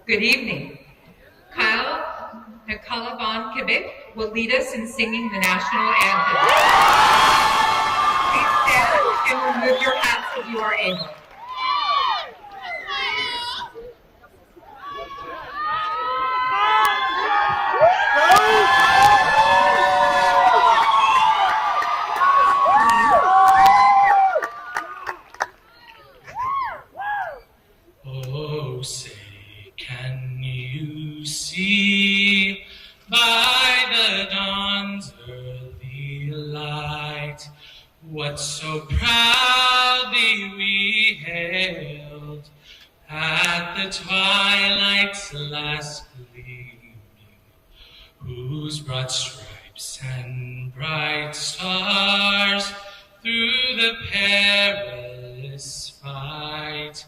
Good evening. Kyle Von Kibik will lead us in singing the national anthem. Please stand and remove your hats if you are able. Oh, say, can you see by the dawn's early light what so proudly we hailed at the twilight's last gleaming, whose broad stripes and bright stars through the perilous fight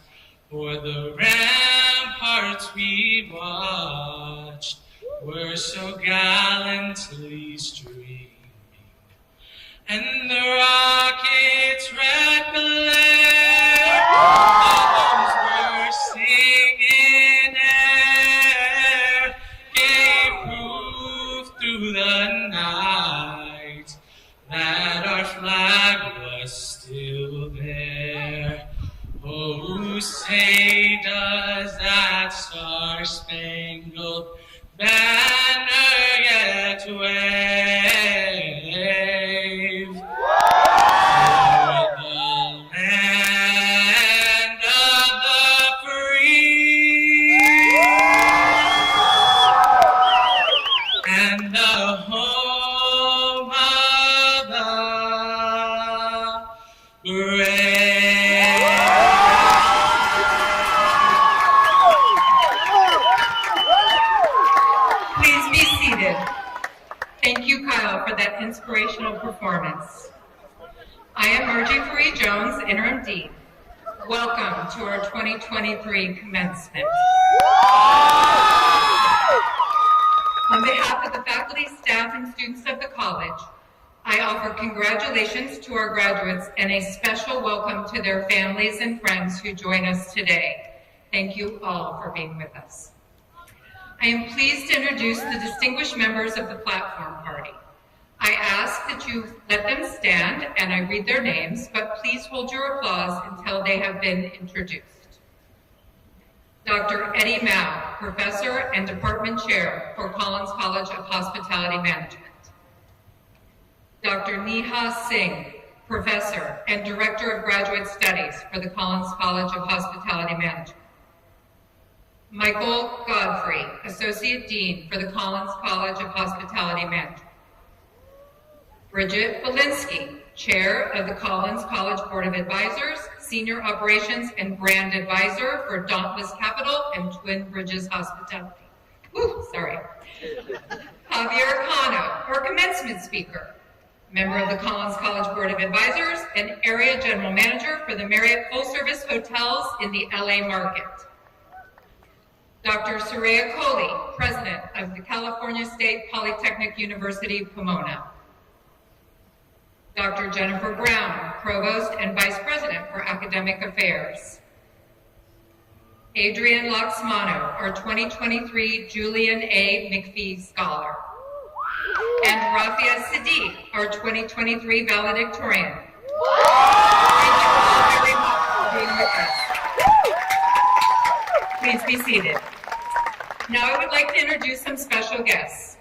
for the ramparts we watched were so gallantly streaming, and the rocket's red glare, the bombs bursting in air, gave proof through the night that our flag was still there. Oh, say does that Star-Spangled Banner yet wave. O'er the land of the free and the home of the brave. Please be seated. Thank you, Kyle, for that inspirational performance. I am Margie Faree Jones, Interim Dean. Welcome to our 2023 commencement. On behalf of the faculty, staff, and students of the college, I offer congratulations to our graduates and a special welcome to their families and friends who join us today. Thank you all for being with us. I am pleased to introduce the distinguished members of the platform party. I ask that you let them stand and I read their names, but please hold your applause until they have been introduced. Dr. Eddie Mao, Professor and Department Chair for Collins College of Hospitality Management. Dr. Neha Singh, Professor and Director of Graduate Studies for the Collins College of Hospitality Management. Michael Godfrey, Associate Dean for the Collins College of Hospitality Management. Bridget Belinsky, Chair of the Collins College Board of Advisors, Senior Operations and Brand Advisor for Dauntless Capital and Twin Bridges Hospitality. Javier Cano, our commencement speaker, member of the Collins College Board of Advisors and Area General Manager for the Marriott Full Service Hotels in the LA market. Dr. Soraya Kohli, President of the California State Polytechnic University, Pomona. Dr. Jennifer Brown, Provost and Vice President for Academic Affairs. Adrian Laxmano, our 2023 Julian A. McPhee Scholar. And Rafia Siddiq, our 2023 valedictorian. Thank you all very much for being with us. Please be seated. Now I would like to introduce some special guests.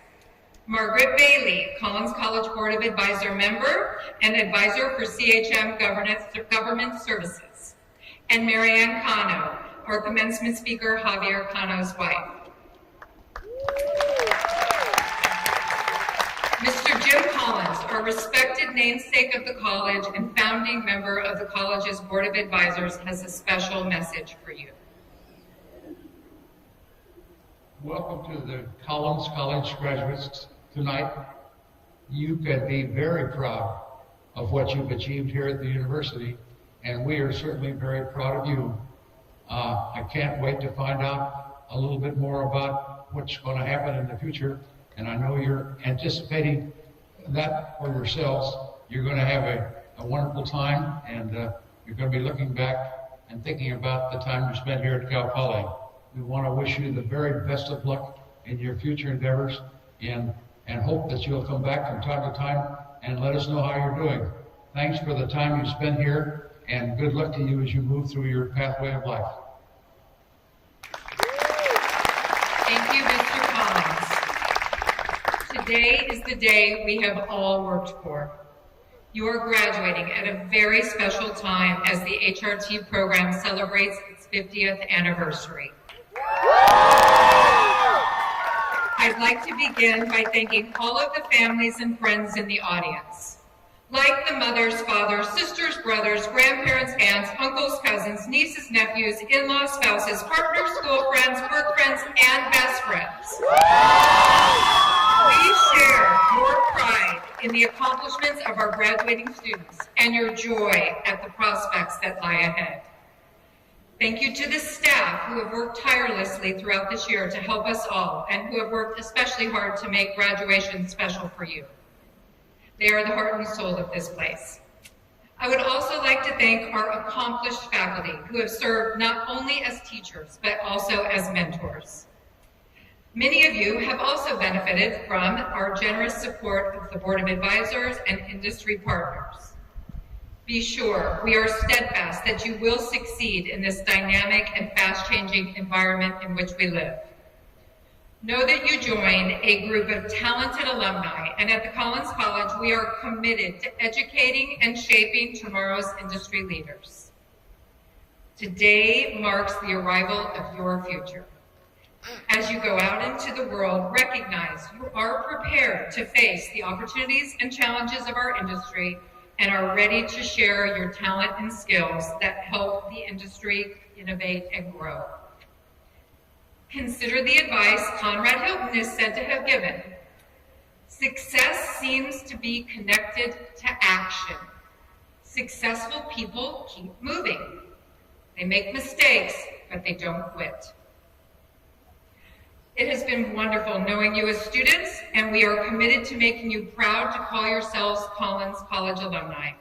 Margaret Bailey, Collins College Board of Advisor member and advisor for CHM Government Services. And Marianne Cano, our commencement speaker, Javier Cano's wife. Mr. Jim Collins, our respected namesake of the college and founding member of the college's Board of Advisors, has a special message for you. Welcome to the Collins College graduates tonight. You can be very proud of what you've achieved here at the university, and we are certainly very proud of you. I can't wait to find out a little bit more about what's going to happen in the future, and I know you're anticipating that for yourselves. You're going to have a wonderful time, and you're going to be looking back and thinking about the time you spent here at Cal Poly. We want to wish you the very best of luck in your future endeavors and hope that you'll come back from time to time and let us know how you're doing. Thanks for the time you spent here, and good luck to you as you move through your pathway of life. Thank you, Mr. Collins. Today is the day we have all worked for. You are graduating at a very special time as the HRT program celebrates its 50th anniversary. I'd like to begin by thanking all of the families and friends in the audience. Like the mothers, fathers, sisters, brothers, grandparents, aunts, uncles, cousins, nieces, nephews, in-laws, spouses, partners, school friends, work friends, and best friends. We share your pride in the accomplishments of our graduating students and your joy at the prospects that lie ahead. Thank you to the staff who have worked tirelessly throughout this year to help us all and who have worked especially hard to make graduation special for you. They are the heart and soul of this place. I would also like to thank our accomplished faculty who have served not only as teachers, but also as mentors. Many of you have also benefited from our generous support of the Board of Advisors and industry partners. Be sure we are steadfast that you will succeed in this dynamic and fast-changing environment in which we live. Know that you join a group of talented alumni, and at the Collins College, we are committed to educating and shaping tomorrow's industry leaders. Today marks the arrival of your future. As you go out into the world, recognize you are prepared to face the opportunities and challenges of our industry and are ready to share your talent and skills that help the industry innovate and grow. Consider the advice Conrad Hilton is said to have given. Success seems to be connected to action. Successful people keep moving. They make mistakes, but they don't quit. It has been wonderful knowing you as students, and we are committed to making you proud to call yourselves Collins College alumni.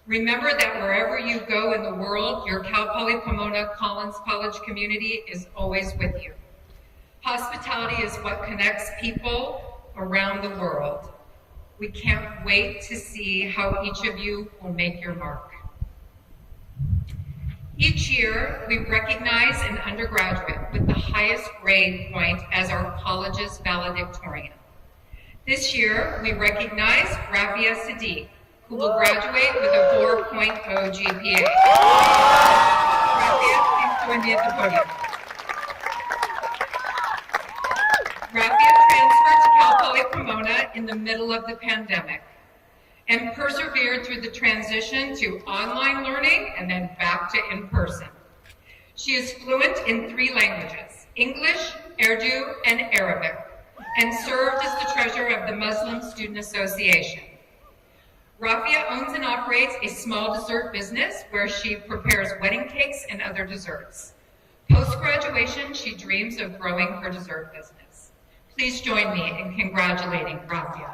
Remember that wherever you go in the world, your Cal Poly Pomona Collins College community is always with you. Hospitality is what connects people around the world. We can't wait to see how each of you will make your mark. Each year, we recognize an undergraduate with the highest grade point as our college's valedictorian. This year, we recognize Rafia Sadiq, who will graduate with a 4.0 GPA. Rafia, please join me at the podium. Rafia transferred to Cal Poly Pomona in the middle of the pandemic and persevered through the transition to online learning and then back to in-person. She is fluent in 3 languages, English, Urdu, and Arabic, and served as the treasurer of the Muslim Student Association. Rafia owns and operates a small dessert business where she prepares wedding cakes and other desserts. Post-graduation, she dreams of growing her dessert business. Please join me in congratulating Rafia.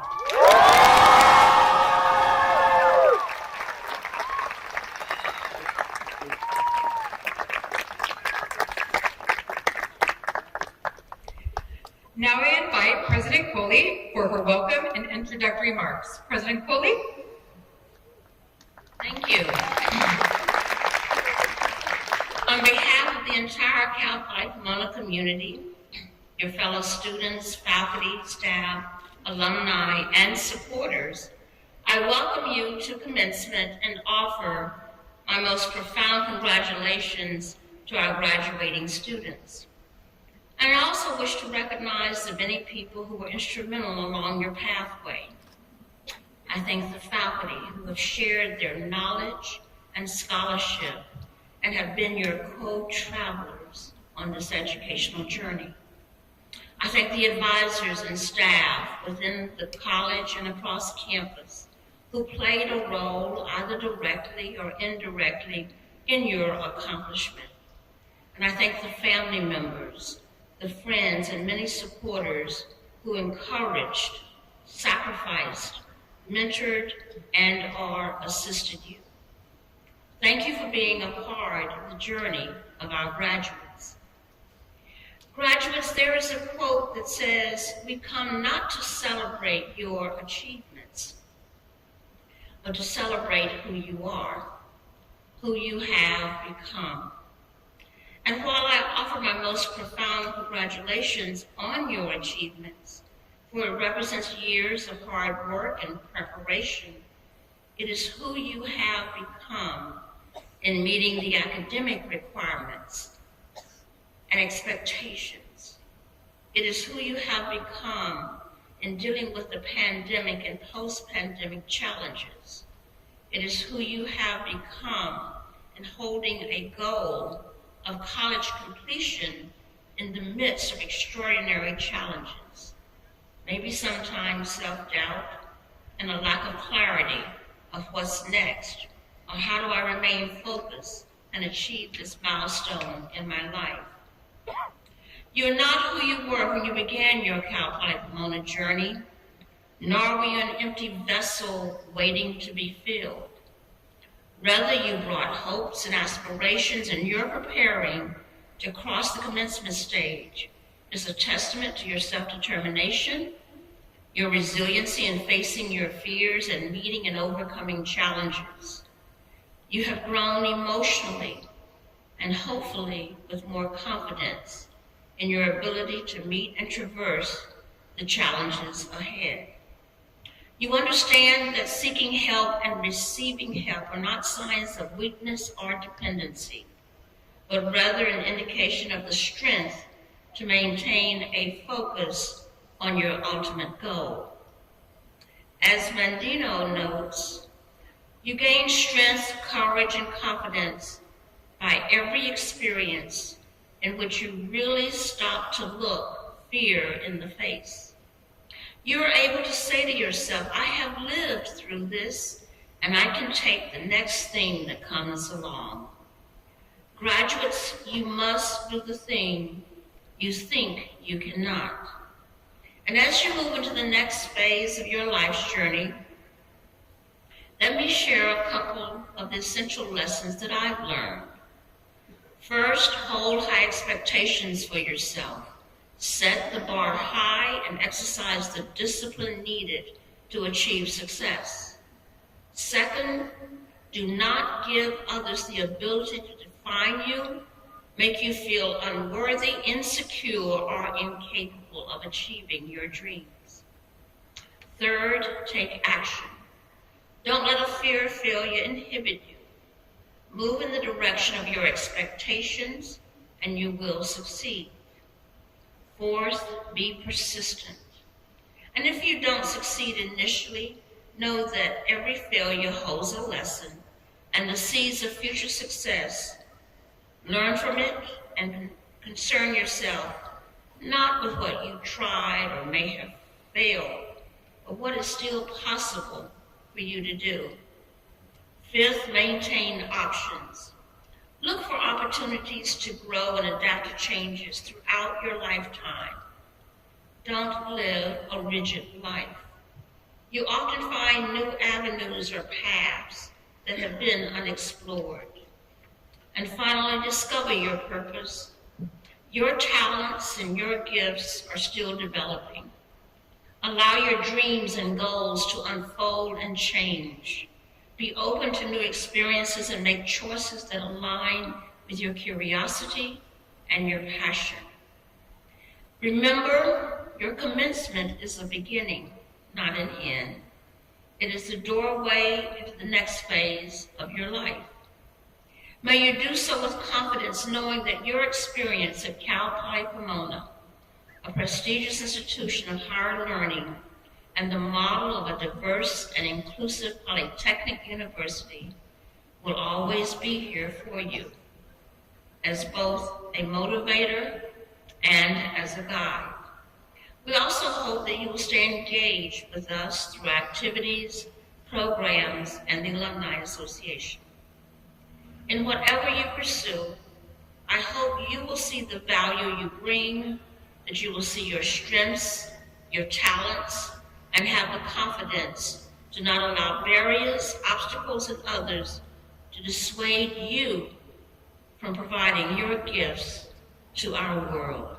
Now I invite President Coley for her welcome and introductory remarks. President Coley? Thank you. On behalf of the entire Cal Poly Pomona community, your fellow students, faculty, staff, alumni, and supporters, I welcome you to commencement and offer my most profound congratulations to our graduating students. And I also wish to recognize the many people who were instrumental along your pathway. I thank the faculty who have shared their knowledge and scholarship and have been your co-travelers on this educational journey. I thank the advisors and staff within the college and across campus who played a role either directly or indirectly in your accomplishment. And I thank the family members, the friends, and many supporters who encouraged, sacrificed, mentored, and or assisted you. Thank you for being a part of the journey of our graduates. Graduates, there is a quote that says, "We come not to celebrate your achievements, but to celebrate who you are, who you have become." And while I offer my most profound congratulations on your achievements, for it represents years of hard work and preparation, it is who you have become in meeting the academic requirements and expectations. It is who you have become in dealing with the pandemic and post-pandemic challenges. It is who you have become in holding a goal of college completion in the midst of extraordinary challenges. Maybe sometimes self-doubt and a lack of clarity of what's next, or how do I remain focused and achieve this milestone in my life. You're not who you were when you began your Cal Poly Pomona journey, nor were you an empty vessel waiting to be filled. Rather, you brought hopes and aspirations, and you're preparing to cross the commencement stage. It's a testament to your self-determination, your resiliency in facing your fears and meeting and overcoming challenges. You have grown emotionally and hopefully with more confidence in your ability to meet and traverse the challenges ahead. You understand that seeking help and receiving help are not signs of weakness or dependency, but rather an indication of the strength to maintain a focus on your ultimate goal. As Mandino notes, you gain strength, courage, and confidence by every experience in which you really stop to look fear in the face. You are able to say to yourself, I have lived through this, and I can take the next thing that comes along. Graduates, you must do the thing you think you cannot. And as you move into the next phase of your life's journey, let me share a couple of the essential lessons that I've learned. First, hold high expectations for yourself. Set the bar high and exercise the discipline needed to achieve success. Second, do not give others the ability to define you, make you feel unworthy, insecure, or incapable of achieving your dreams. Third, take action. Don't let a fear of failure inhibit you. Move in the direction of your expectations, and you will succeed. Fourth, be persistent. And if you don't succeed initially, know that every failure holds a lesson and the seeds of future success. Learn from it and concern yourself not with what you tried or may have failed, but what is still possible for you to do. Fifth, maintain options. Look for opportunities to grow and adapt to changes throughout your lifetime. Don't live a rigid life. You often find new avenues or paths that have been unexplored. And finally, discover your purpose. Your talents and your gifts are still developing. Allow your dreams and goals to unfold and change. Be open to new experiences and make choices that align with your curiosity and your passion. Remember, your commencement is a beginning, not an end. It is the doorway into the next phase of your life. May you do so with confidence, knowing that your experience at Cal Poly Pomona, a prestigious institution of higher learning and the model of a diverse and inclusive polytechnic university, will always be here for you as both a motivator and as a guide. We also hope that you will stay engaged with us through activities, programs, and the Alumni Association. In whatever you pursue, I hope you will see the value you bring, that you will see your strengths, your talents, and have the confidence to not allow barriers, obstacles, and others to dissuade you from providing your gifts to our world.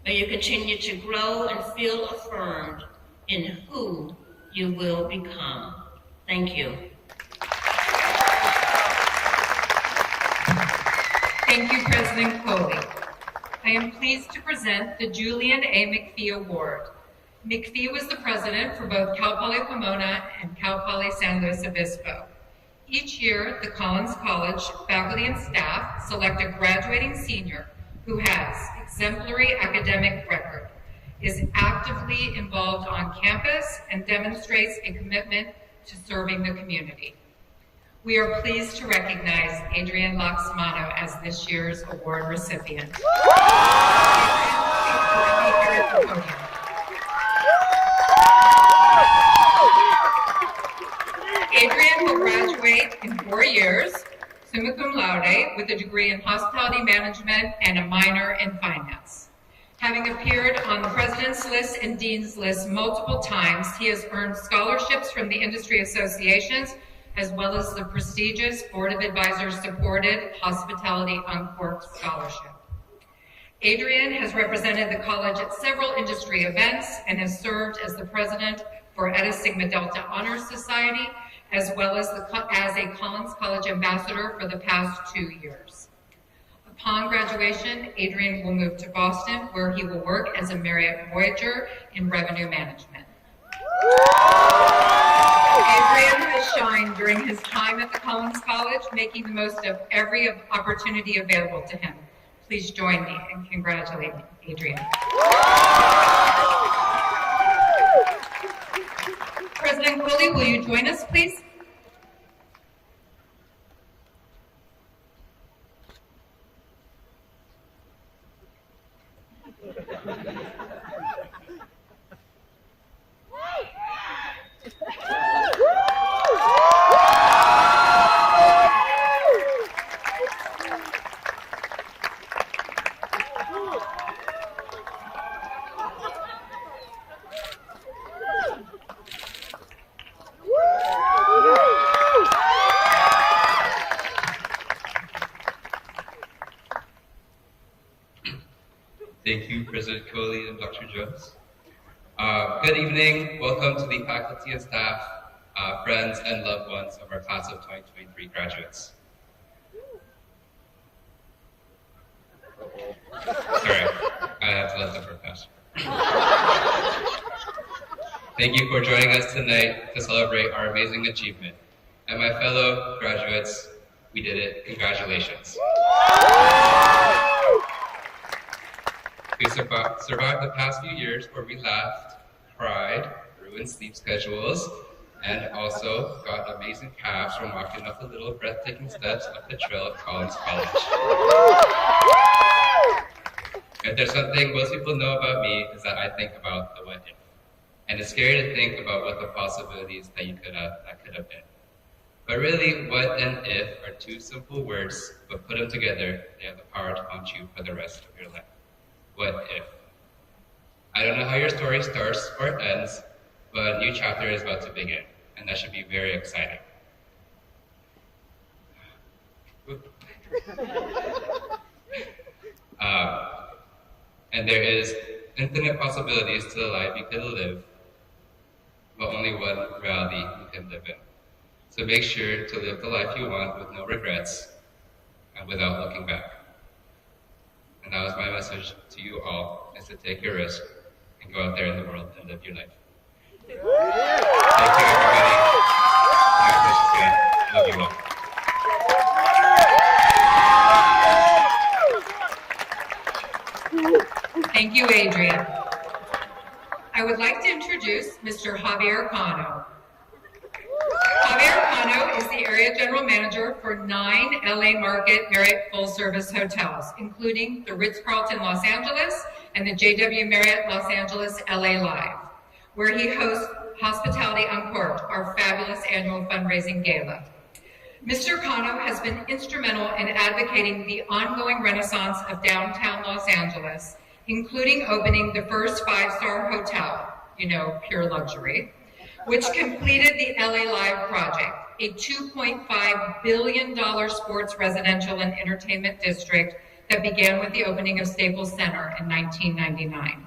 May you continue to grow and feel affirmed in who you will become. Thank you. Thank you, President Coley. I am pleased to present the Julian A. McPhee Award. McPhee was the president for both Cal Poly Pomona and Cal Poly San Luis Obispo. Each year, the Collins College faculty and staff select a graduating senior who has exemplary academic record, is actively involved on campus, and demonstrates a commitment to serving the community. We are pleased to recognize Adrian Laxmano as this year's award recipient. Adrian will graduate in 4 years, summa cum laude, with a degree in hospitality management and a minor in finance. Having appeared on the President's List and Dean's List multiple times, he has earned scholarships from the industry associations, as well as the prestigious Board of Advisors supported Hospitality Uncorked Scholarship. Adrian has represented the college at several industry events and has served as the president for Eta Sigma Delta Honor Society, as well as a Collins College ambassador for the past 2 years. Upon graduation, Adrian will move to Boston, where he will work as a Marriott Voyager in revenue management. Adrian has shined during his time at the Collins College, making the most of every opportunity available to him. Please join me in congratulating Adrian. President Coley, will you join us, please? Thank you, President Coley and Dr. Jones. Good evening. Welcome to the faculty and staff, friends, and loved ones of our class of 2023 graduates. Sorry, I have to let the word pass. Thank you for joining us tonight to celebrate our amazing achievement. And my fellow graduates, we did it. Congratulations. We survived the past few years where we laughed, cried, ruined sleep schedules, and also got amazing calves from walking up the little breathtaking steps up the trail of Collins College. If there's something most people know about me, is that I think about the what if. And it's scary to think about what the possibilities that could have been. But really, what and if are two simple words, but put them together, they have the power to haunt you for the rest of your life. What if? I don't know how your story starts or ends, but a new chapter is about to begin, and that should be very exciting. And there is infinite possibilities to the life you can live, but only one reality you can live in. So make sure to live the life you want with no regrets and without looking back. And that was my message to you all, is to take your risk and go out there in the world and live your life. Thank you, everybody. Have a precious day. Love you all. Thank you, Adrian. I would like to introduce Mr. Javier Cano. Javier Cano is the area general manager for 9 LA Market Marriott full-service hotels, including the Ritz-Carlton Los Angeles and the JW Marriott Los Angeles LA Live, where he hosts Hospitality Uncorked, our fabulous annual fundraising gala. Mr. Cano has been instrumental in advocating the ongoing renaissance of downtown Los Angeles, including opening the first 5-star hotel, pure luxury, which completed the LA Live project, a $2.5 billion sports, residential, and entertainment district that began with the opening of Staples Center in 1999.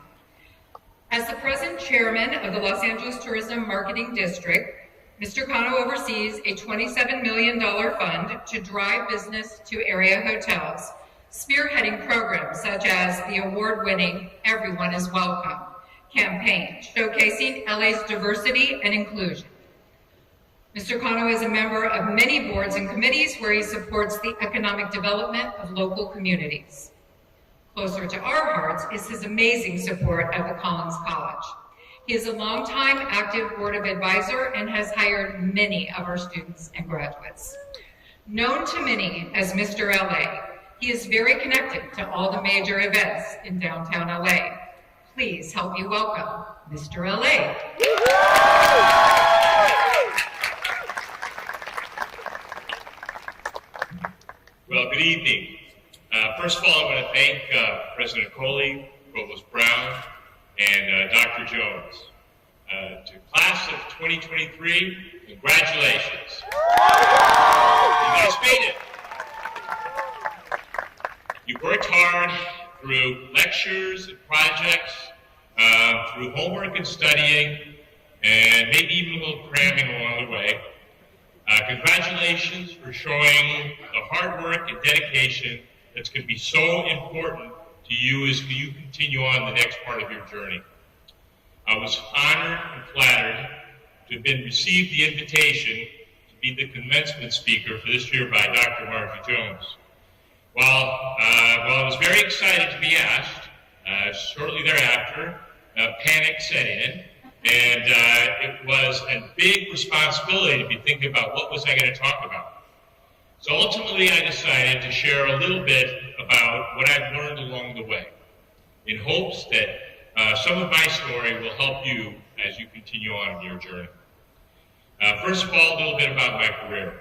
As the present chairman of the Los Angeles Tourism Marketing District, Mr. Cano oversees a $27 million fund to drive business to area hotels, spearheading programs such as the award-winning Everyone is Welcome campaign, showcasing LA's diversity and inclusion. Mr. Cano is a member of many boards and committees where he supports the economic development of local communities. Closer to our hearts is his amazing support of the Collins College. He is a longtime active board of advisor and has hired many of our students and graduates. Known to many as Mr. LA, he is very connected to all the major events in downtown LA. Please help me welcome Mr. LA. Well, good evening. First of all, I want to thank President Coley, Provost Brown, and Dr. Jones. To class of 2023, congratulations. You guys made it. You worked hard through lectures and projects, through homework and studying, and maybe even a little cramming along the way. Congratulations for showing the hard work and dedication that's going to be so important to you as you continue on the next part of your journey. I was honored and flattered to have received the invitation to be the commencement speaker for this year by Dr. Margie Jones. While I was very excited to be asked, shortly thereafter, panic set in, and it was a big responsibility to be thinking about what was I going to talk about. So ultimately, I decided to share a little bit about what I've learned along the way, in hopes that some of my story will help you as you continue on in your journey. First of all, a little bit about my career.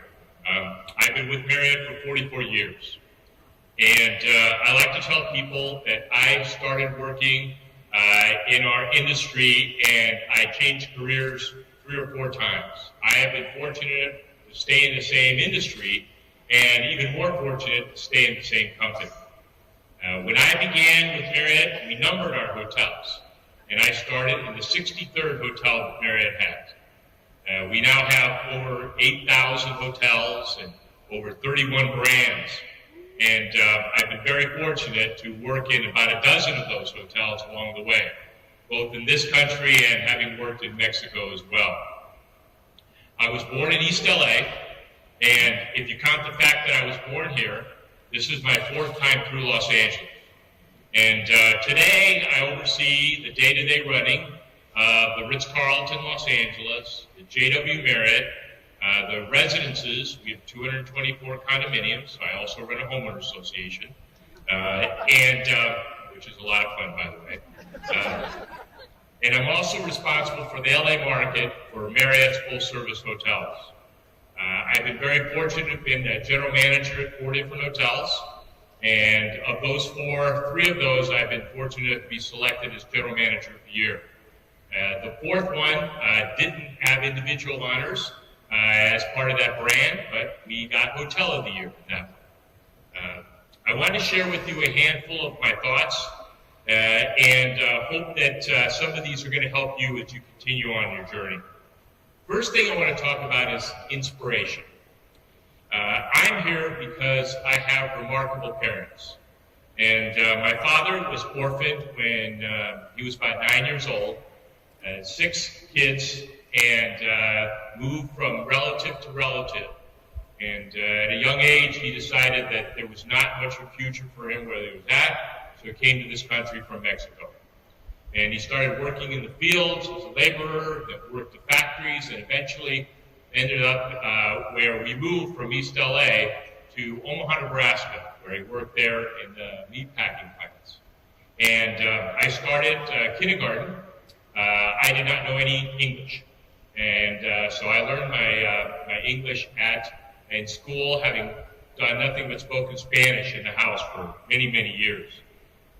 I've been with Marriott for 44 years. And I like to tell people that I started working in our industry and I changed careers 3 or 4 times. I have been fortunate to stay in the same industry and even more fortunate to stay in the same company. When I began with Marriott, we numbered our hotels, and I started in the 63rd hotel that Marriott has. We now have over 8,000 hotels and over 31 brands, and I've been very fortunate to work in about a dozen of those hotels along the way, both in this country and having worked in Mexico as well. I was born in East LA, and if you count the fact that I was born here, this is my 4th time through Los Angeles. And today I oversee the day-to-day running of the Ritz-Carlton Los Angeles, the JW Marriott, the residences. We have 224 condominiums. I also run a homeowner association, which is a lot of fun, by the way. And I'm also responsible for the LA market for Marriott's full-service hotels. I've been very fortunate to have been a general manager at 4 different hotels, and of those 4, 3 of those I've been fortunate to be selected as general manager of the year. The 4th one didn't have individual honors as part of that brand, but we got Hotel of the Year in that one. I want to share with you a handful of my thoughts and hope that some of these are going to help you as you continue on your journey. First thing I want to talk about is inspiration. I'm here because I have remarkable parents. And my father was orphaned when he was about 9 years old, 6 kids, and moved from relative to relative. And at a young age, he decided that there was not much of a future for him where he was at, so he came to this country from Mexico. And he started working in the fields as a laborer, that worked at factories, and eventually ended up where we moved from East LA to Omaha, Nebraska, where he worked there in the meat packing plants. And I started kindergarten. I did not know any English. And so I learned my English in school, having done nothing but spoken Spanish in the house for many, many years.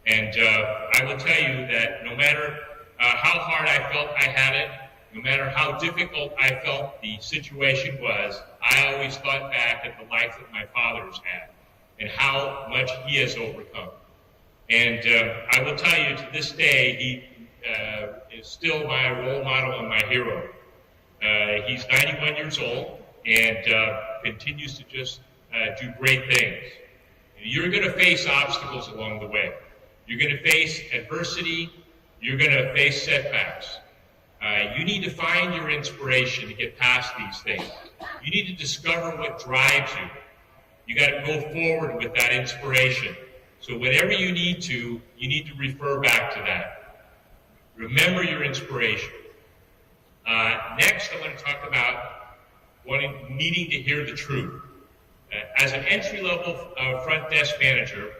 And I will tell you that no matter how hard I felt I had it, no matter how difficult I felt the situation was, I always thought back at the life that my father's had and how much he has overcome. And I will tell you, to this day, he is still my role model and my hero. He's 91 years old and continues to just do great things. You're going to face obstacles along the way. You're going to face adversity. You're going to face setbacks. You need to find your inspiration to get past these things. You need to discover what drives you. You got to go forward with that inspiration. So whenever you need to refer back to that. Remember your inspiration. Next, I want to talk about needing to hear the truth. As an entry-level front desk manager,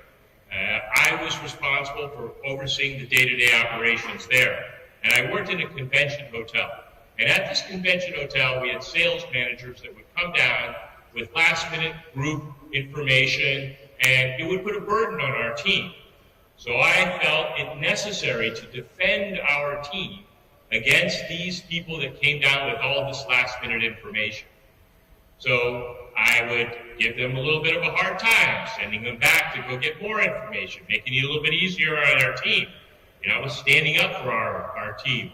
I was responsible for overseeing the day-to-day operations there. And I worked in a convention hotel. And at this convention hotel, we had sales managers that would come down with last-minute group information, and it would put a burden on our team. So I felt it necessary to defend our team against these people that came down with all this last-minute information. So I would give them a little bit of a hard time, sending them back to go get more information, making it a little bit easier on our team. I was standing up for our team.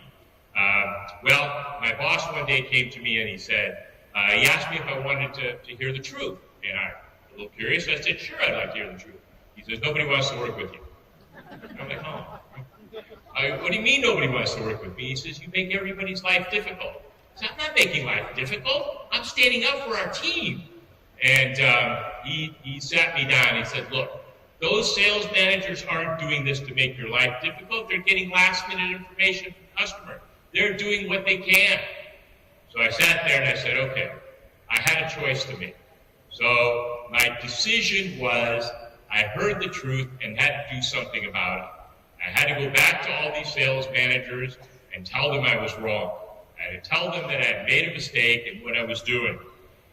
Well, my boss one day came to me and he said, he asked me if I wanted to hear the truth. And I was a little curious. I said, sure, I'd like to hear the truth. He says, nobody wants to work with you. I'm like, oh. What do you mean nobody wants to work with me? He says, you make everybody's life difficult. I said, I'm not making life difficult. I'm standing up for our team. And he sat me down and he said, look, those sales managers aren't doing this to make your life difficult. They're getting last-minute information from customers. They're doing what they can. So I sat there and I said, okay, I had a choice to make. So my decision was I heard the truth and had to do something about it. I had to go back to all these sales managers and tell them I was wrong. I had to tell them that I had made a mistake in what I was doing.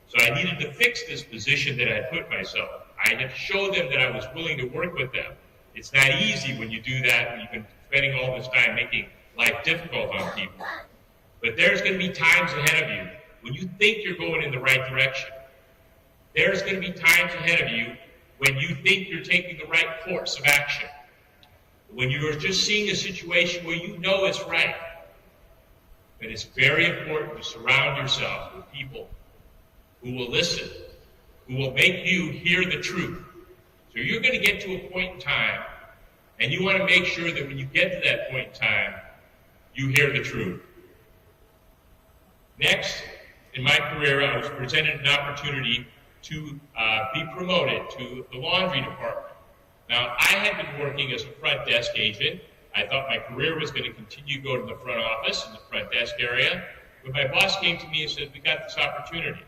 So I needed to fix this position that I put myself. I had to show them that I was willing to work with them. It's not easy when you do that, when you've been spending all this time making life difficult on people. But there's going to be times ahead of you when you think you're going in the right direction. There's going to be times ahead of you when you think you're taking the right course of action. When you're just seeing a situation where you know it's right. But it's very important to surround yourself with people who will listen, who will make you hear the truth. So you're going to get to a point in time, and you want to make sure that when you get to that point in time, you hear the truth. Next, in my career, I was presented an opportunity to be promoted to the laundry department. Now, I had been working as a front desk agent. I thought my career was going to continue to go to the front office in the front desk area. But my boss came to me and said, we got this opportunity.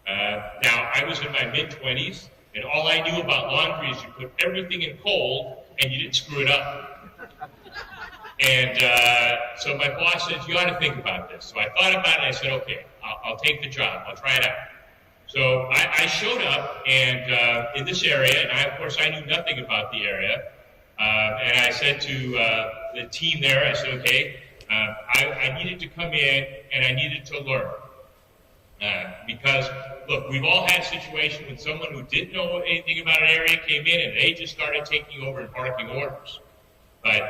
Now, I was in my mid-20s, and all I knew about laundry is you put everything in cold, and you didn't screw it up. And so my boss said, you ought to think about this. So I thought about it, and I said, okay, I'll take the job. I'll try it out. So I showed up and in this area, and of course I knew nothing about the area. And I said to the team there, I said, okay, I needed to come in and I needed to learn. Because, look, we've all had situations when someone who didn't know anything about an area came in and they just started taking over and barking orders. But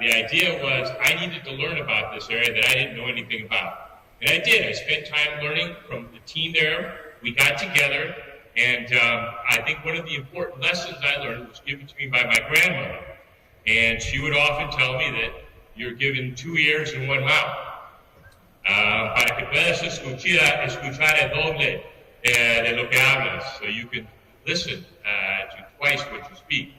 the idea was I needed to learn about this area that I didn't know anything about. And I did. I spent time learning from the team there. We got together, and I think one of the important lessons I learned was given to me by my grandmother. And she would often tell me that you're given 2 ears and 1 mouth. Para que puedas escuchar el doble de lo que hablas, so you can listen to twice what you speak.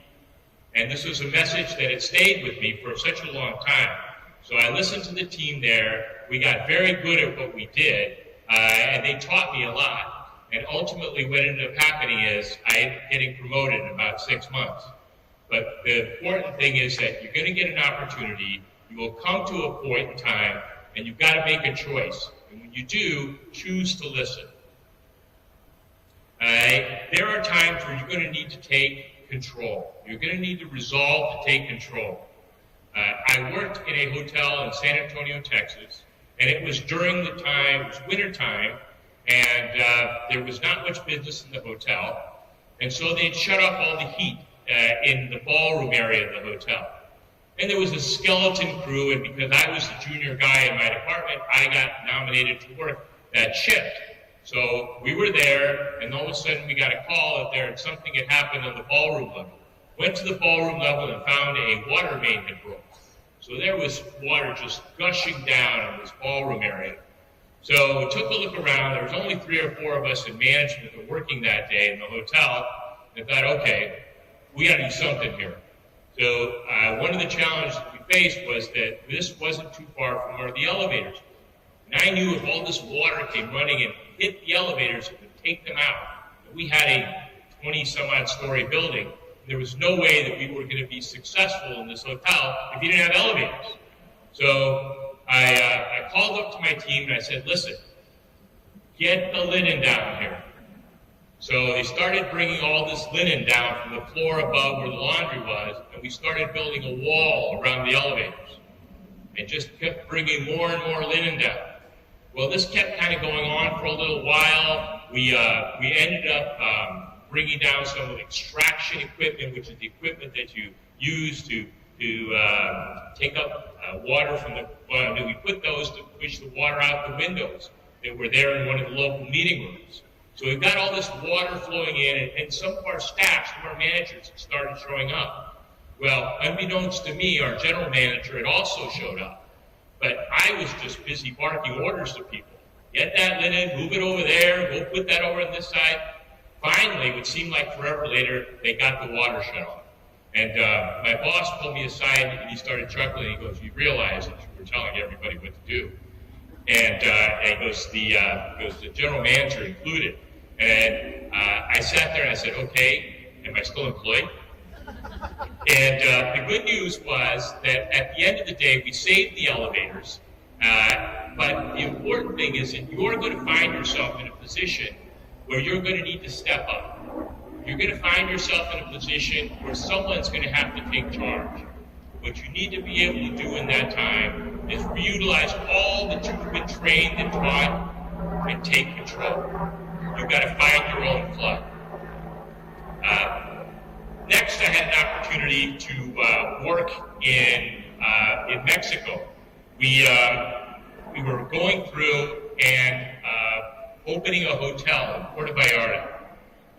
And this was a message that had stayed with me for such a long time. So I listened to the team there. We got very good at what we did, and they taught me a lot. And ultimately what ended up happening is I ended up getting promoted in about 6 months. But the important thing is that you're going to get an opportunity. You will come to a point in time, and you've got to make a choice. And when you do, choose to listen. There are times where you're going to need to take control. You're going to need to resolve to take control. I worked in a hotel in San Antonio, Texas, and it was during the time, it was winter time, and there was not much business in the hotel, and so they'd shut off all the heat in the ballroom area of the hotel. And there was a skeleton crew, and because I was the junior guy in my department, I got nominated to work that shift. So we were there, and all of a sudden we got a call that something had happened on the ballroom level. Went to the ballroom level and found a water main had broken. So there was water just gushing down in this ballroom area. So we took a look around. There was only 3 or 4 of us in management that were working that day in the hotel. And I thought, okay, we got to do something here. So one of the challenges we faced was that this wasn't too far from where the elevators were. And I knew if all this water came running and hit the elevators, it would take them out. We had a 20-some-odd story building. There was no way that we were going to be successful in this hotel if you didn't have elevators. So I called up to my team and I said, listen, get the linen down here. So they started bringing all this linen down from the floor above where the laundry was, and we started building a wall around the elevators. And just kept bringing more and more linen down. Well, this kept kind of going on for a little while. We ended up bringing down some of the extraction equipment, which is the equipment that you use to take up water from the water. We put those to push the water out the windows that were there in one of the local meeting rooms. So we've got all this water flowing in, and some of our staff, some of our managers started showing up. Well, unbeknownst to me, our general manager had also showed up. But I was just busy barking orders to people. Get that linen, move it over there, go put that over on this side. Finally, what seemed like forever later, they got the water shut off. And my boss pulled me aside and he started chuckling. He goes, "You realize that you were telling everybody what to do." And he goes, the general manager included. And I sat there and I said, "Okay, am I still employed?" And the good news was that at the end of the day, we saved the elevators. But the important thing is that you're going to find yourself in a position where you're going to need to step up. You're going to find yourself in a position where someone's going to have to take charge. What you need to be able to do in that time is reutilize all that you've been trained and taught and take control. You've got to find your own flood. Next, I had an opportunity to work in Mexico. We were going through and opening a hotel in Puerto Vallarta.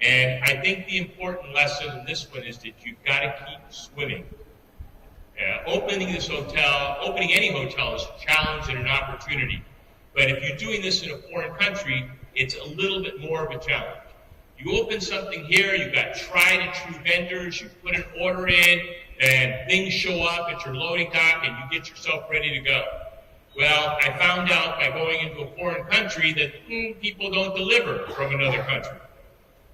And I think the important lesson in this one is that you've got to keep swimming. Opening any hotel is a challenge and an opportunity. But if you're doing this in a foreign country, it's a little bit more of a challenge. You open something here, you've got tried and true vendors, you put an order in, and things show up at your loading dock, and you get yourself ready to go. Well, I found out by going into a foreign country that people don't deliver from another country.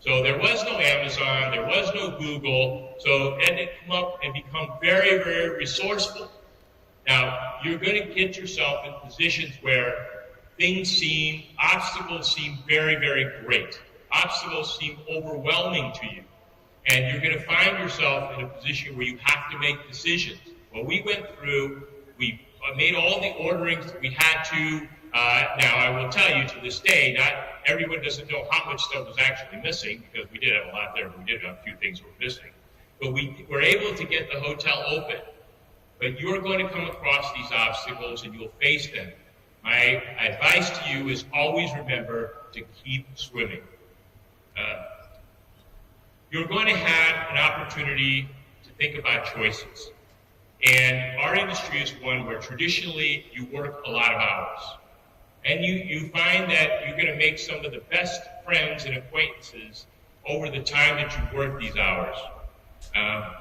So there was no Amazon, there was no Google, so I had to come up and become very, very resourceful. Now, you're going to get yourself in positions where obstacles seem very, very great. Obstacles seem overwhelming to you. And you're going to find yourself in a position where you have to make decisions. Well, we went through, we made all the orderings that we had to. Now, I will tell you, to this day, not everyone doesn't know how much stuff was actually missing, because we did have a lot there, but we did have a few things were missing. But we were able to get the hotel open. But you're going to come across these obstacles, and you'll face them. My advice to you is always remember to keep swimming. You're going to have an opportunity to think about choices. And our industry is one where traditionally you work a lot of hours. And you find that you're going to make some of the best friends and acquaintances over the time that you work these hours.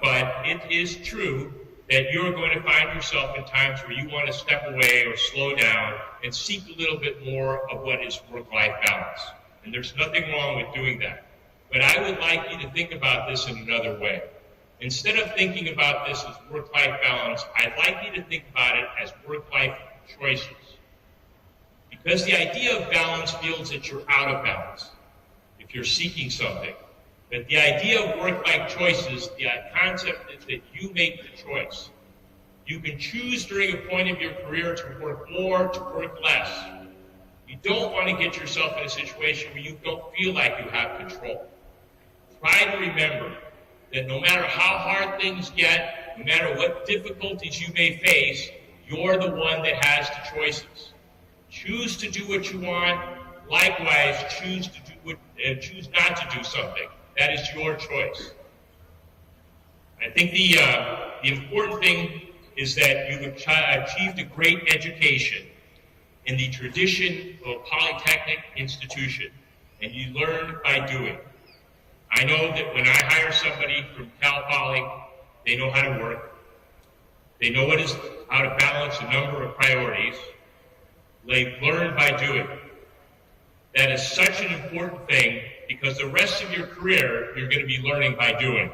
But it is true that you're going to find yourself in times where you want to step away or slow down and seek a little bit more of what is work-life balance. And there's nothing wrong with doing that. But I would like you to think about this in another way. Instead of thinking about this as work-life balance, I'd like you to think about it as work-life choices. Because the idea of balance feels that you're out of balance if you're seeking something. But the idea of work-life choices, the concept is that you make the choice. You can choose during a point of your career to work more, to work less. You don't want to get yourself in a situation where you don't feel like you have control. Try to remember that no matter how hard things get, no matter what difficulties you may face, you're the one that has the choices. Choose to do what you want. Likewise, choose not to do something. That is your choice. I think the important thing is that you've achieved a great education in the tradition of a polytechnic institution, and you learn by doing. I know that when I hire somebody from Cal Poly, they know how to work. They know how to balance a number of priorities. They've learned by doing. That is such an important thing, because the rest of your career, you're going to be learning by doing.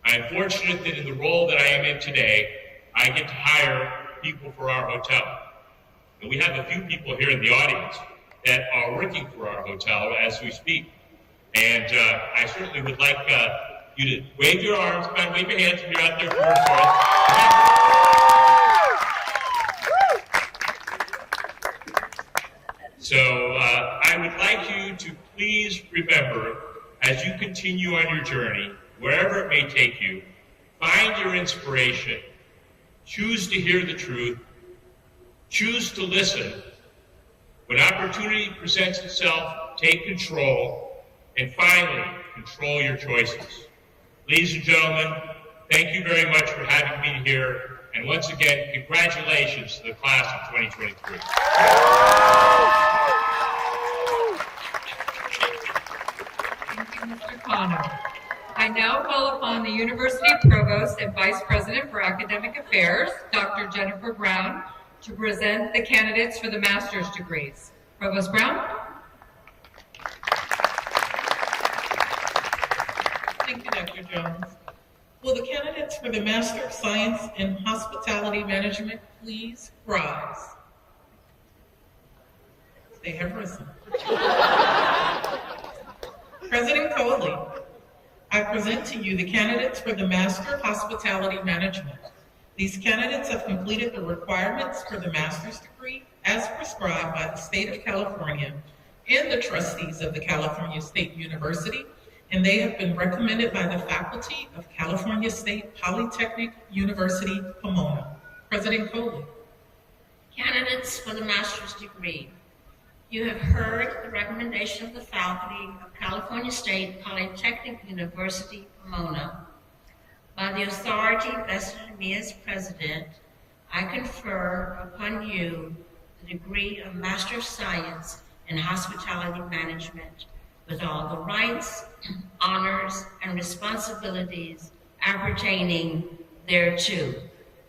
I'm fortunate that in the role that I am in today, I get to hire people for our hotel. And we have a few people here in the audience that are working for our hotel as we speak. And I certainly would like you to wave your arms, come on, wave your hands if you're out there for us. So I would like you to please remember, as you continue on your journey, wherever it may take you, find your inspiration, choose to hear the truth, choose to listen. When opportunity presents itself, take control, and finally, control your choices. Ladies and gentlemen, thank you very much for having me here, and once again, congratulations to the class of 2023. Thank you, Mr. Cano. I now call upon the University Provost and Vice President for Academic Affairs, Dr. Jennifer Brown, to present the candidates for the master's degrees. Provost Brown? Thank you, Dr. Jones. Will the candidates for the Master of Science in Hospitality Management please rise? They have risen. President Coley, I present to you the candidates for the Master of Hospitality Management. These candidates have completed the requirements for the master's degree as prescribed by the state of California and the trustees of the California State University, and they have been recommended by the faculty of California State Polytechnic University, Pomona. President Coley. Candidates for the master's degree. You have heard the recommendation of the faculty of California State Polytechnic University, Pomona. By the authority vested in me as president, I confer upon you the degree of Master of Science in Hospitality Management with all the rights, honors, and responsibilities appertaining thereto.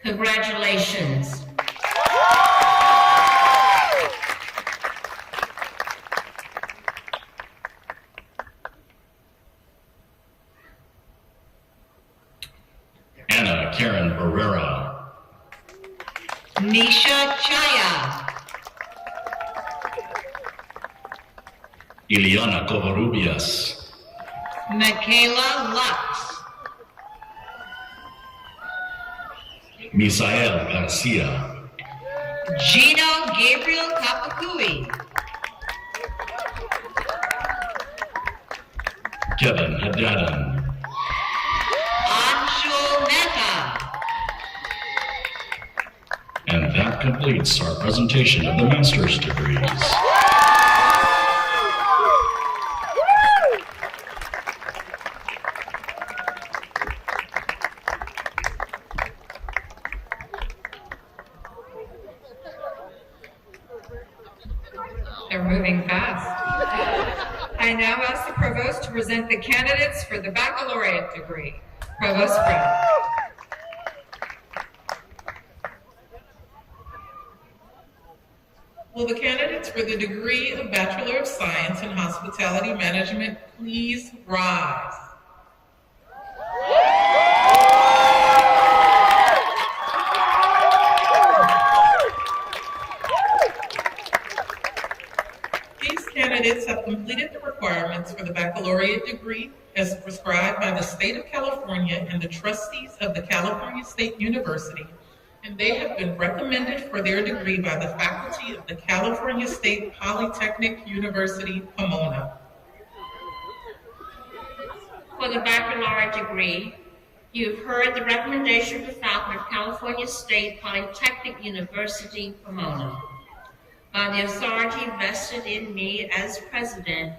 Congratulations. Anna Karen Barrera. Nisha Chaya. Ileana Covarrubias. Michaela Lux. Misael Garcia. Gino Gabriel Kapakui. Kevin Hadadan. Anshul Mehta. And that completes our presentation of the master's degrees. They're moving fast. I now ask the Provost to present the candidates for the baccalaureate degree. Provost Brown. Will the candidates for the degree of Bachelor of Science in Hospitality Management please rise? These candidates have completed the requirements for the baccalaureate degree as prescribed by the state of California and the trustees of the California State University, and they have been recommended for their degree by the faculty of the California State Polytechnic University, Pomona. For the baccalaureate degree, you've heard the recommendation of the faculty of California State Polytechnic University, Pomona. By the authority vested in me as president,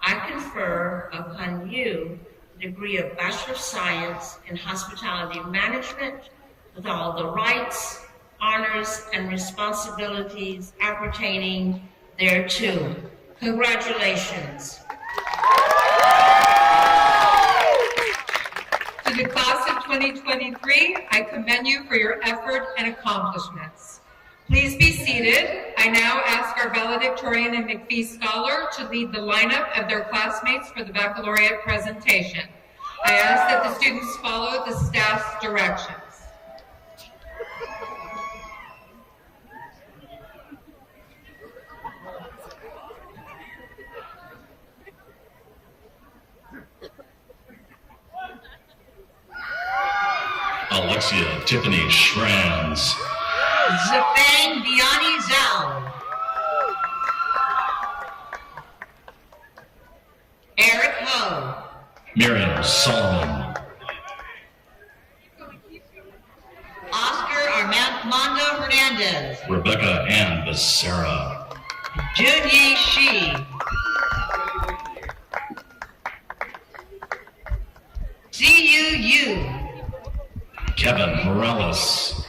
I confer upon you the degree of Bachelor of Science in Hospitality Management with all the rights, honors, and responsibilities appertaining thereto. Congratulations. To the class of 2023, I commend you for your effort and accomplishments. Please be seated. I now ask our valedictorian and McPhee Scholar to lead the lineup of their classmates for the baccalaureate presentation. I ask that the students follow the staff's directions. Alexia Tiffany Schranz. Zafang Biani Zhao. Eric Ho. Miriam Solomon. Oscar Armando Hernandez. Rebecca Ann Becerra. Junyi Shi. Yu. Kevin Morales.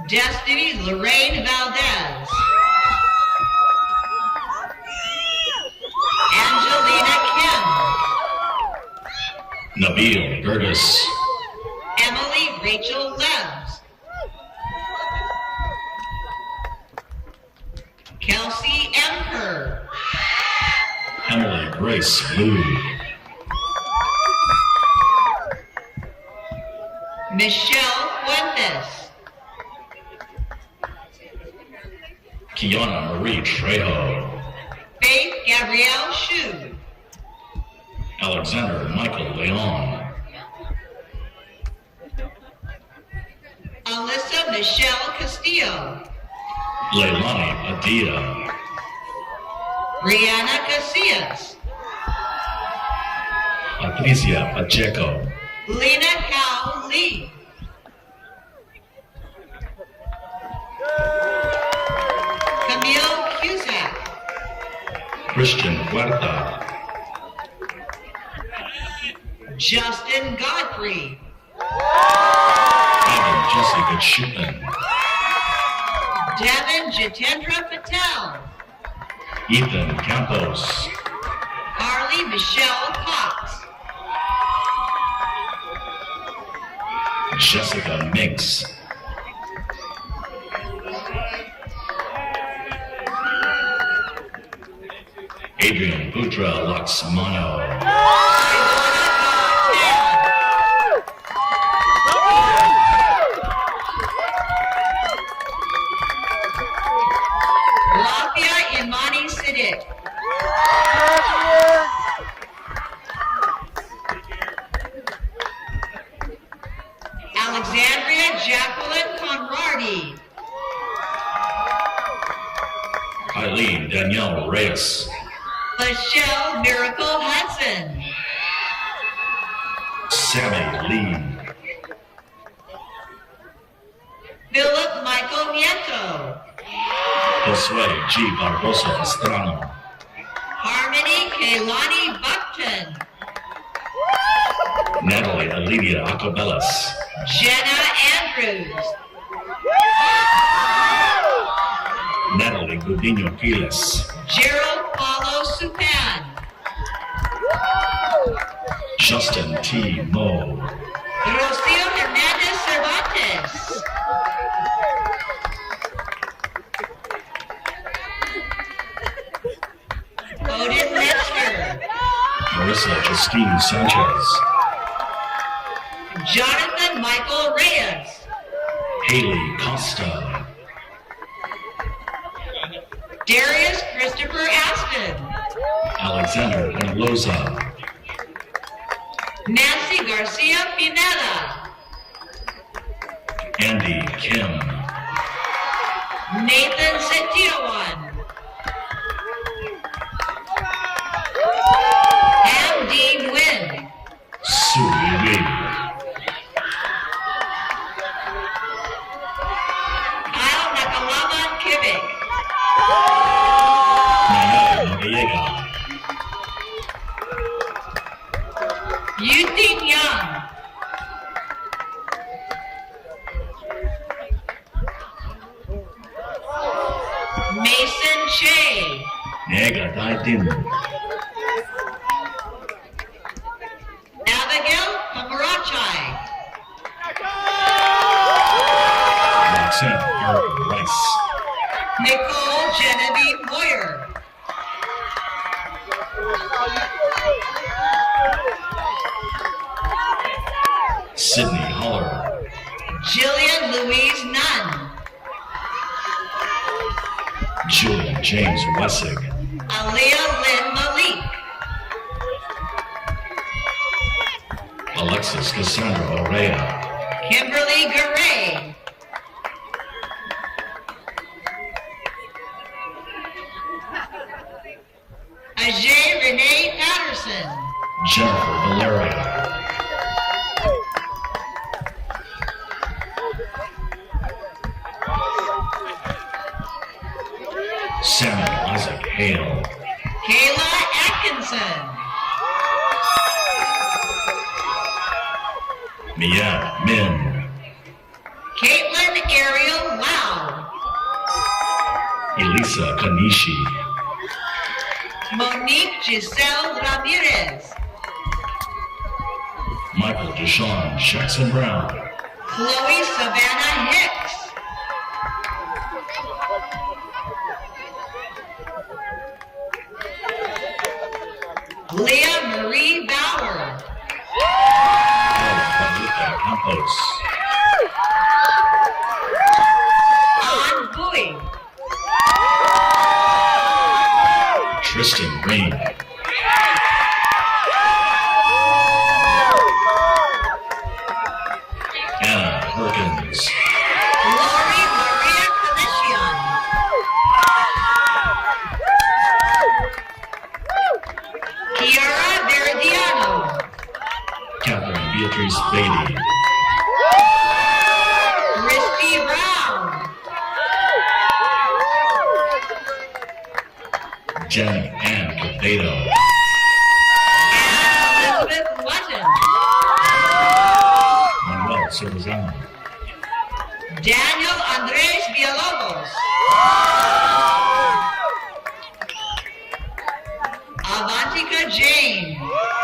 Destiny Lorraine Valdez. Angelina Kim. Nabil Gertis. Emily Rachel Lebs. Kelsey Emper. Emily Grace Blue. Michelle Fuentes. Kiana Marie Trejo. Faith Gabrielle Shu. Alexander Michael Leon. Alyssa Michelle Castillo. Leilani Adia. Brianna Casillas. Patricia Pacheco. Lena Cao Lee. Camille Cusack. Christian Huerta. Justin Godfrey. Evan Jessica Shipman. Devin Jitendra Patel. Ethan Campos. Carly Michelle Cox. Jessica Minks. Adrian Putra Laxmano. Lafia Imani Siddiq. Alexandria Jacqueline Conradi. Eileen Danielle Reyes. Michelle Miracle Hudson. Sammy Lee. Philip Michael Nieto. Josue G. Barbosa Estrano. Harmony Kaylani Buckton. Natalie Alidia Acobelas. Jenna Andrews. Natalie Gudino Quiles. Gerald Paulo Supan. Justin T. Moe. Rocio Hernandez Cervantes. Odin Metzger. Marissa Justine Sanchez. Jonathan Michael Reyes. Haley Costa. Darius Christopher Aston. Alexander Penaloza. Nancy Garcia Pineda. Andy Kim. Nathan Setiawan. Amdi Nguyen. Sue Lee. Kyle Nakalaman Kivik. Nayel Noriega. Yutin Young. Mason Che. Nega Daitin. Abigail Pamarachai. Roxanne Erica Rice. Nicole Genevieve Moyer. Sydney Holler. Jillian Louise Nunn. Julian James Wessig. Aaliyah Lynn Malik. Alexis Cassandra Orea. Kimberly Garay. Ajay Renee Patterson. Jennifer Valeria. Samuel Isaac Hale. Kayla Atkinson. Mia Min, Caitlin Ariel Lau. Elisa Kanishi, Monique Giselle Ramirez. Michael Deshawn Jackson Brown, Chloe Savannah Hicks. Leah Marie Bauer. Juanita Campos, An Bui. Tristan Green, Anna Perkins, Lori Maria Calician. Kiara Veridiano. Catherine Beatrice Beatty, Christy Brown. Jenny Ann Capedo, Elizabeth Wutton. Manuel Cervezano, Daniel Andres Villalobos. Avantika Jane.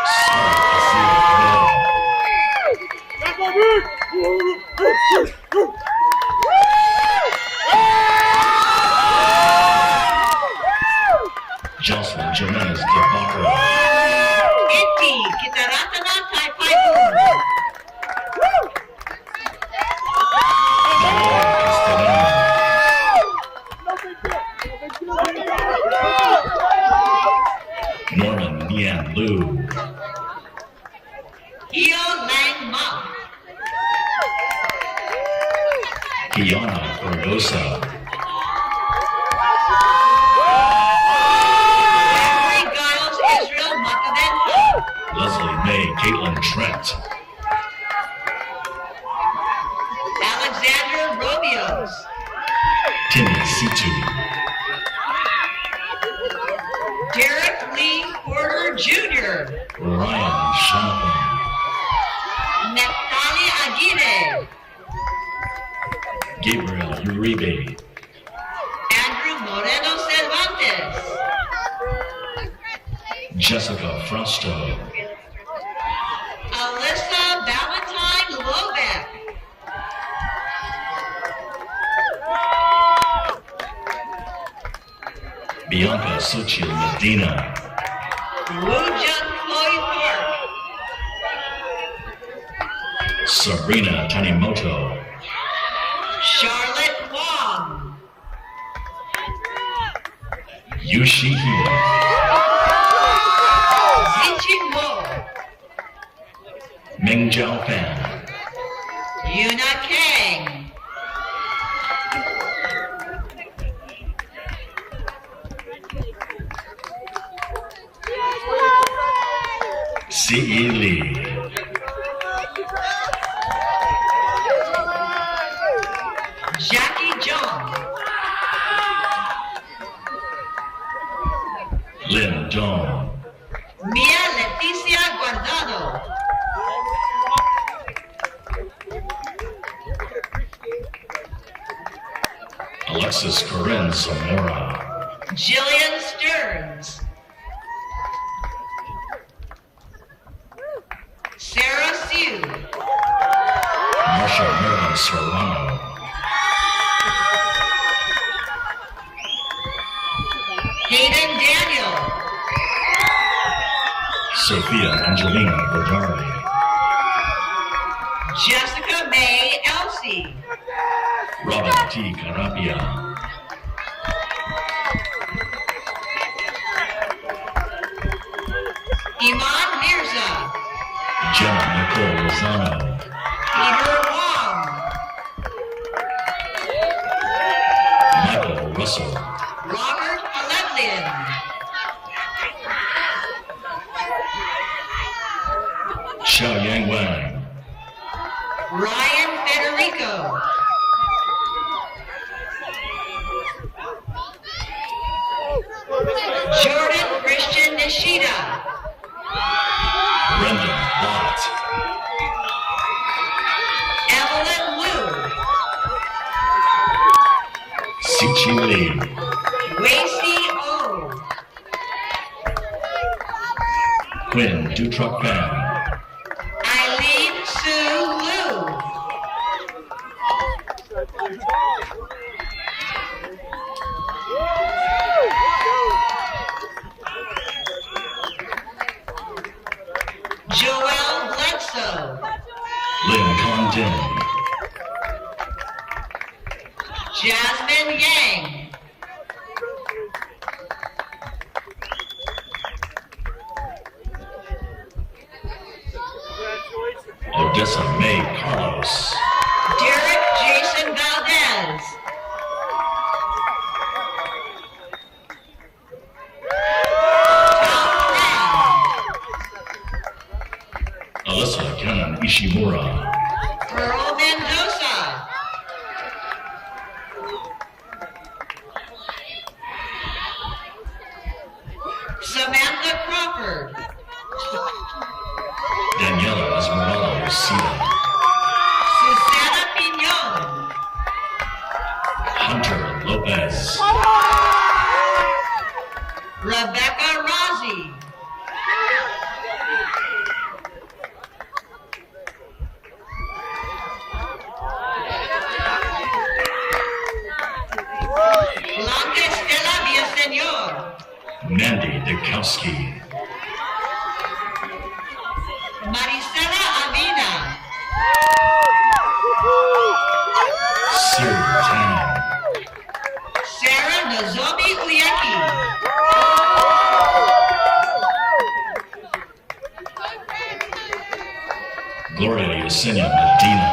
Sarah Casilla Jocelyn Jimenez Guevara, Inti Kitaratana Taipaipu. Valeria Castellano, Norman Nian Lu, Hio Lang Ma. Kiana Fergosa, Henry Giles Israel Makavenko. Leslie May Caitlin Trent, Alexander Robios. Timmy Situ, Derek Lee Porter Jr. Ryan Jonathan, Neftali Aguirre. Gabriel Uribe, Andrew Moreno Cervantes. Jessica Frosto, Alyssa Valentine Lobeck. Bianca Suchil Medina, Woo-Jung Chloe Park. Sabrina Tanimoto, Charlotte Wong. Yushi Hee, Ziching Mo. Ming Jiao Fan, Yuna Kang. C.E. Lee, Jackie Jones. Lin Dong, Mia Leticia Guardado. Alexis Corinne Zamora, Jillian Stearns. Sarah Sue. Marsha Mary Serrano, Hayden Daniel. Sophia Angelina Berdari, Jessica May Elsie. Robin T. Carapia, Iman Mirza. Jenna Nicole Lozano, Peter Wong. Michael Russell, Robert Alevlin. Xiao Yang Wang, Ryan Federico. Jordan Christian Nishida. Brendan Lott, Chi Lee. Gracie O. Quinn Dutruck Van. Eileen Sue Liu. Joelle Bledsoe. Lynn Condon. Jasmine Yang. Odessa May Carlos. Derek Jason Valdez. Tom Brown. Alyssa Cannon Ishimura. Pearl Mendoza. Samantha Crawford. Daniela Esmeralda Lucida. Susana Pignon. Hunter Lopez. Rebecca Rossi. Blanca Estela Villaseñor. Mandy Dukowski. Maricela Avina. Sue Tang. Sarah Nozomi Uyeki. Gloria Yesenia Medina.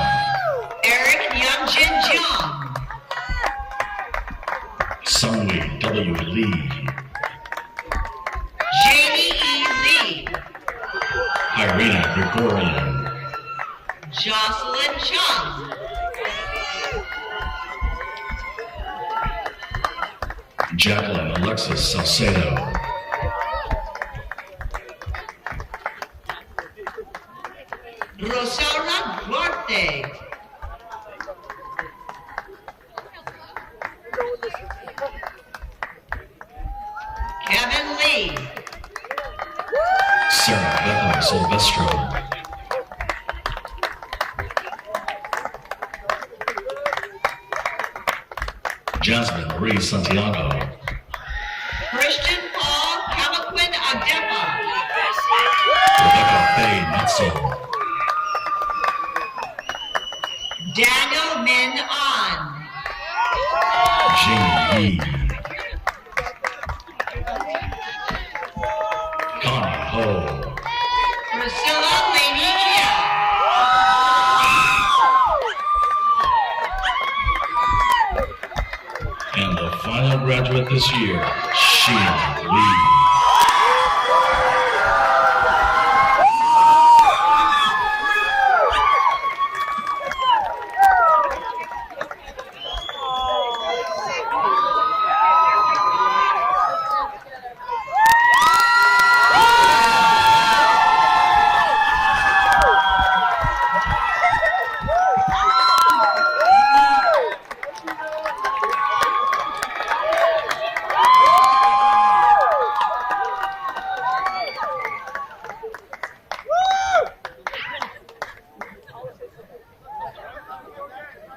Eric Youngjin Jeong. Sungwei W. Lee. Jamie E. Lee. Irina Gregorian. Jocelyn Chung. Jacqueline Alexis Salcedo. Rosaura Duarte. Kevin Lee. Sarah Bethany Silvestro. Jasmine Marie Santiago. Christian Paul Calaquin Adepa. Rebecca Faye Nutzel. Daniel Min An. Jamie Yee. Connie Ho. Priscilla Lanikia. And the final graduate this year, Sheena Lee.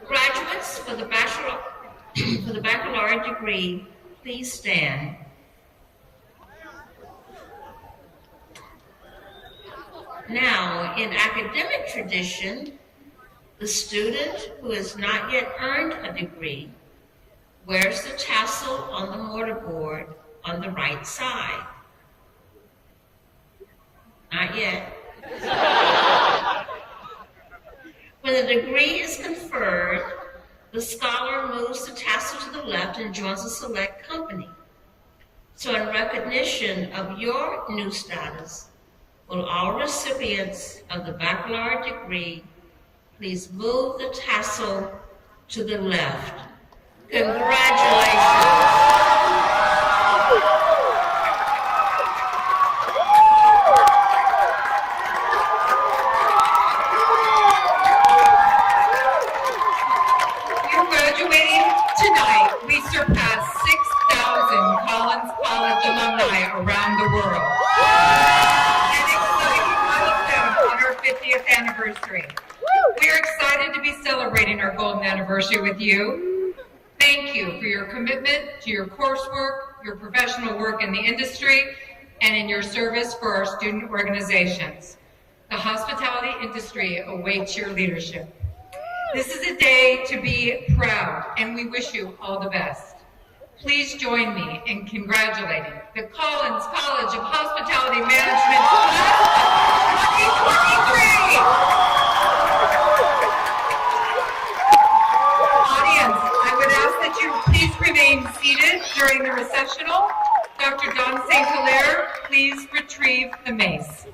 Graduates for the baccalaureate degree, please stand. Now, in academic tradition, the student who has not yet earned a degree wears the tassel on the mortarboard on the right side. Not yet. When the degree is conferred, the scholar moves the tassel to the left and joins a select company. So in recognition of your new status, will all recipients of the baccalaureate degree please move the tassel to the left. Congratulations. You're graduating Tonight, we surpassed 6,000 Collins College alumni around the world. An exciting milestone on our 50th anniversary. We're excited to be celebrating our golden anniversary with you. Thank you for your commitment to your coursework, your professional work in the industry, and in your service for our student organizations. The hospitality industry awaits your leadership. This is a day to be proud, and we wish you all the best. Please join me in congratulating the Collins College of Hospitality Management Class of 2023. Audience, I would ask that you please remain seated during the recessional. Dr. Don St. Hilaire, please retrieve the mace.